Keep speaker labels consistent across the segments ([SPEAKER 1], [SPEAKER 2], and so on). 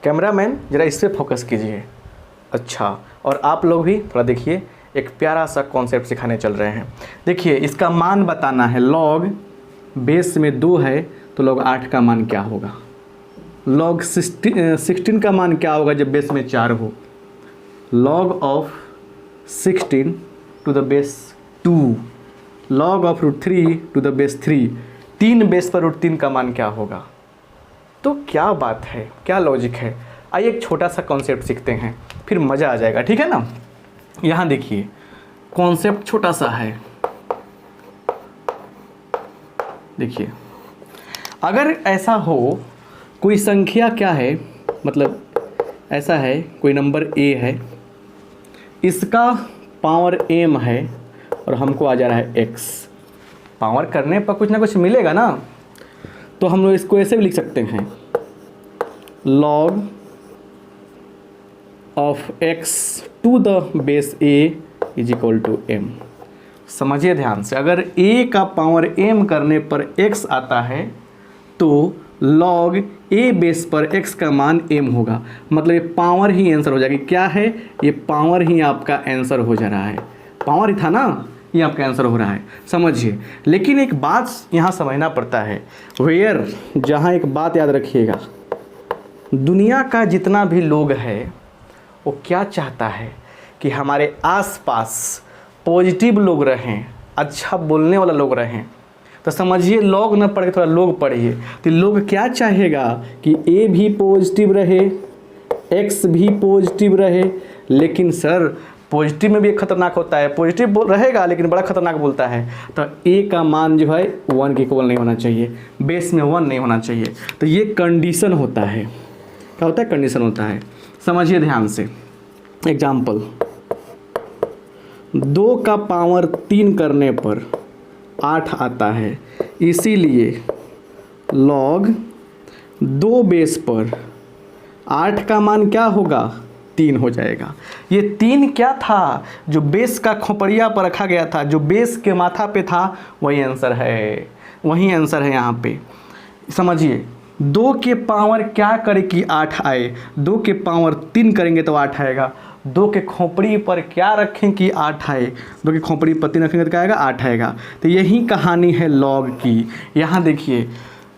[SPEAKER 1] Cameraman ज़रा इस पर फोकस कीजिए। अच्छा, और आप लोग भी थोड़ा देखिए, एक प्यारा सा कॉन्सेप्ट सिखाने चल रहे हैं। देखिए इसका मान बताना है। लॉग बेस में 2 है तो लॉग 8 का मान क्या होगा। लॉग 16 का मान क्या होगा जब बेस में 4 हो। Log of 16 to the base 2, log of √3 to the base 3, 3 base पर √3 का मान क्या होगा। तो क्या बात है, क्या लॉजिक है। आइए एक छोटा सा कॉन्सेप्ट सीखते हैं, फिर मज़ा आ जाएगा, ठीक है ना। यहाँ देखिए कॉन्सेप्ट छोटा सा है। देखिए अगर ऐसा हो, कोई संख्या क्या है, मतलब ऐसा है कोई नंबर a है, इसका पावर m है और हमको आ जा रहा है x। पावर करने पर कुछ ना कुछ मिलेगा ना, तो हम लोग इसको ऐसे भी लिख सकते हैं, log of x to the base a is equal to m। समझिए ध्यान से, अगर a का पावर m करने पर x आता है तो log a बेस पर x का मान m होगा। मतलब ये पावर ही आंसर हो जाएगी। क्या है ये, पावर ही आपका आंसर हो जा रहा है। पावर ही था ना, ये आपका आंसर हो रहा है, समझिए। लेकिन एक बात यहाँ समझना पड़ता है, वेयर, जहाँ एक बात याद रखिएगा, दुनिया का जितना भी लोग है वो क्या चाहता है कि हमारे आसपास पॉजिटिव लोग रहें, अच्छा बोलने वाला लोग रहें। तो समझिए लॉग न पढ़ के थोड़ा लोग पढ़िए, तो लोग क्या चाहेगा कि ए भी पॉजिटिव रहे, एक्स भी पॉजिटिव रहे। लेकिन सर पॉजिटिव में भी एक खतरनाक होता है, पॉजिटिव बोल रहेगा लेकिन बड़ा खतरनाक बोलता है। तो ए का मान जो है 1 के इक्वल नहीं होना चाहिए, बेस में 1 नहीं होना चाहिए। तो ये कंडीशन होता है। क्या होता है, कंडीशन होता है। समझिए ध्यान से, एग्जाम्पल, 2 का पावर 3 करने पर 8 आता है, इसीलिए लॉग 2 बेस पर 8 का मान क्या होगा, 3 हो जाएगा। ये 3 क्या था, जो बेस का खोपड़िया पर रखा गया था, जो बेस के माथा पे था, वही आंसर है, वही आंसर है यहाँ पे। समझिए 2 के पावर क्या करे कि 8 आए, 2 के पावर 3 करेंगे तो 8 आएगा। 2 के खोपड़ी पर क्या रखें कि 8 आए, 2 के खोपड़ी पर 3 रखेंगे तो क्या आएगा, 8 आएगा। तो यही कहानी है लॉग की। यहाँ देखिए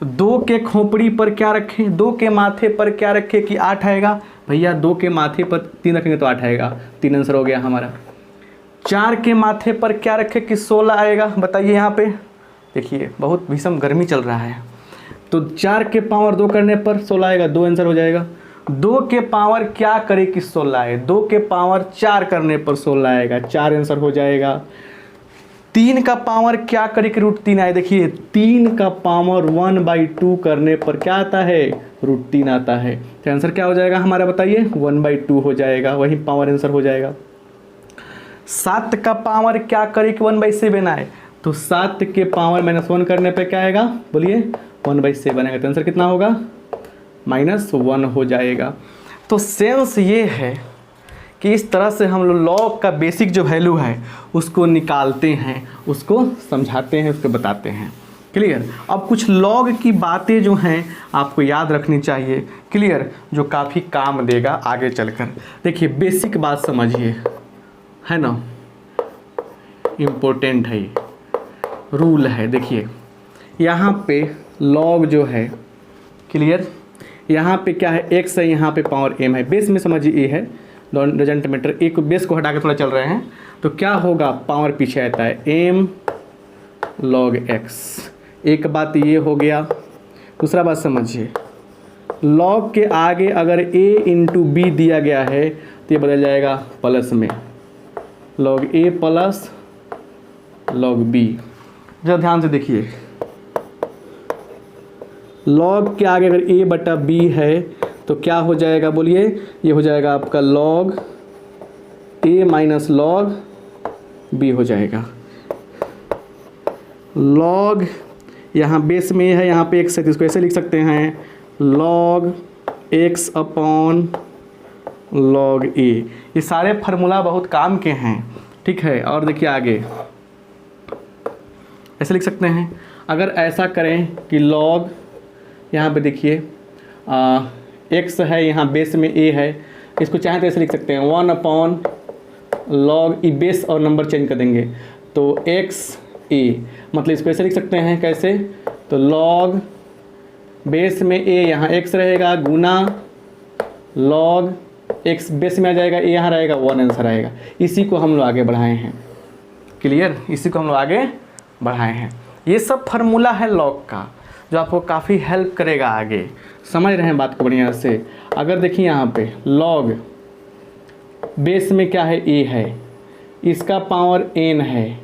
[SPEAKER 1] 2 के खोपड़ी पर क्या रखें, 2 के माथे पर क्या रखें कि 8 आएगा। भैया 2 के माथे पर 3 रखेंगे तो 8 आएगा, 3 आंसर हो गया हमारा। 4 के माथे पर क्या रखें कि 16 आएगा। बताइए यहाँ पे देखिए बहुत भीषण गर्मी चल रहा है, तो 4 के पावर 2 करने पर 16 आएगा, 2 आंसर हो जाएगा। 2 के पावर क्या करे कि 16 आए, 2 के पावर 4 करने पर 16 आएगा, 4 आंसर हो जाएगा। 3 का पावर क्या करे कि √3 आए। देखिए 3 का पावर 1/2 करने पर क्या आता है, √3 आता है। तो आंसर क्या हो जाएगा हमारा, बताइए 1/2 हो जाएगा, वही पावर आंसर हो जाएगा। 7 का पावर क्या करे कि 1/7 आए, तो 7 के पावर -1 करने पे क्या आएगा, बोलिए 1/7 आएगा। तो आंसर कितना होगा, -1 हो जाएगा। तो सेंस ये है कि इस तरह से हम लोग लॉग का बेसिक जो वैल्यू है उसको निकालते हैं, उसको समझाते हैं, उसको बताते हैं। क्लियर। अब कुछ लॉग की बातें जो हैं आपको याद रखनी चाहिए, क्लियर, जो काफ़ी काम देगा आगे चलकर। देखिए बेसिक बात समझिए, है ना, इम्पोर्टेंट है, रूल है। देखिए यहाँ पे लॉग जो है, क्लियर, यहाँ पे क्या है, x है, यहाँ पे पावर m है, बेस में समझिए a है, डजंट मैटर। एक बेस को हटा के थोड़ा चल रहे हैं तो क्या होगा, पावर पीछे आता है m log x। एक बात ये हो गया। दूसरा बात समझिए, लॉग के आगे अगर a इंटू बी दिया गया है तो ये बदल जाएगा प्लस में, log a plus log b। जरा ध्यान से देखिए, लॉग के आगे अगर a/b है तो क्या हो जाएगा, बोलिए, ये हो जाएगा आपका log a minus log b हो जाएगा। log यहाँ बेस में है, यहाँ पे x है, इसको ऐसे लिख सकते हैं log x upon log a। ये सारे फार्मूला बहुत काम के हैं, ठीक है। और देखिए आगे ऐसे लिख सकते हैं, अगर ऐसा करें कि log, यहाँ पे देखिए x है, यहाँ बेस में a है, इसको चाहे तो ऐसे लिख सकते हैं 1 log ई बेस और नंबर चेंज कर देंगे तो x a, मतलब इसको ऐसे लिख सकते हैं कैसे, तो log बेस में a यहाँ x रहेगा गुना log x बेस में आ जाएगा a यहाँ रहेगा 1 आंसर आएगा। इसी को हम लोग आगे बढ़ाए हैं। क्लियर, इसी को हम लोग आगे बढ़ाए हैं। ये सब फार्मूला है लॉग का जो आपको काफ़ी हेल्प करेगा आगे। समझ रहे हैं बात को बढ़िया से। अगर देखिए यहाँ पे लॉग बेस में क्या है a है, इसका पावर n है,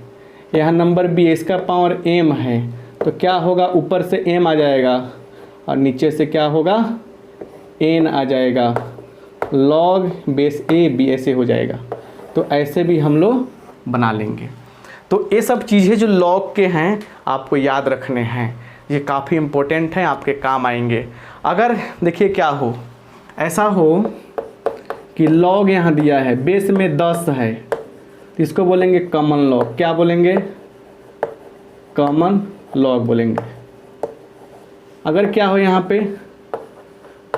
[SPEAKER 1] यहाँ नंबर b है, इसका पावर m है, तो क्या होगा ऊपर से m आ जाएगा और नीचे से क्या होगा n आ जाएगा, log बेस a b ऐसे हो जाएगा। तो ऐसे भी हम लोग बना लेंगे। तो ये सब चीज़ें जो लॉग के हैं आपको याद रखने हैं, ये काफ़ी इम्पोर्टेंट हैं, आपके काम आएंगे। अगर देखिए क्या हो, ऐसा हो कि लॉग यहाँ दिया है बेस में 10 है, तो इसको बोलेंगे कॉमन लॉग। क्या बोलेंगे, कॉमन लॉग बोलेंगे। अगर क्या हो यहाँ पे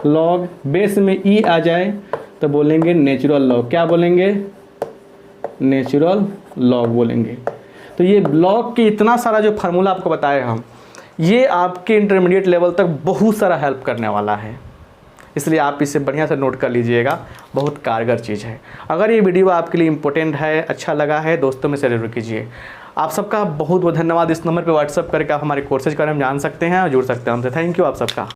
[SPEAKER 1] लॉग बेस में ई आ जाए तो बोलेंगे नेचुरल लॉग। क्या बोलेंगे, नेचुरल लॉग बोलेंगे। तो ये लॉग की इतना सारा जो फार्मूला आपको बताए हम, ये आपके इंटरमीडिएट लेवल तक बहुत सारा हेल्प करने वाला है, इसलिए आप इसे बढ़िया से नोट कर लीजिएगा, बहुत कारगर चीज़ है। अगर ये वीडियो आपके लिए इंपॉर्टेंट है, अच्छा लगा है, दोस्तों में शेयर जरूर कीजिए। आप सबका बहुत बहुत धन्यवाद। इस नंबर पे व्हाट्सअप करके आप हमारे कोर्सेज के बारे में जान सकते हैं और जुड़ सकते हैं हमसे। थैंक यू आप सबका।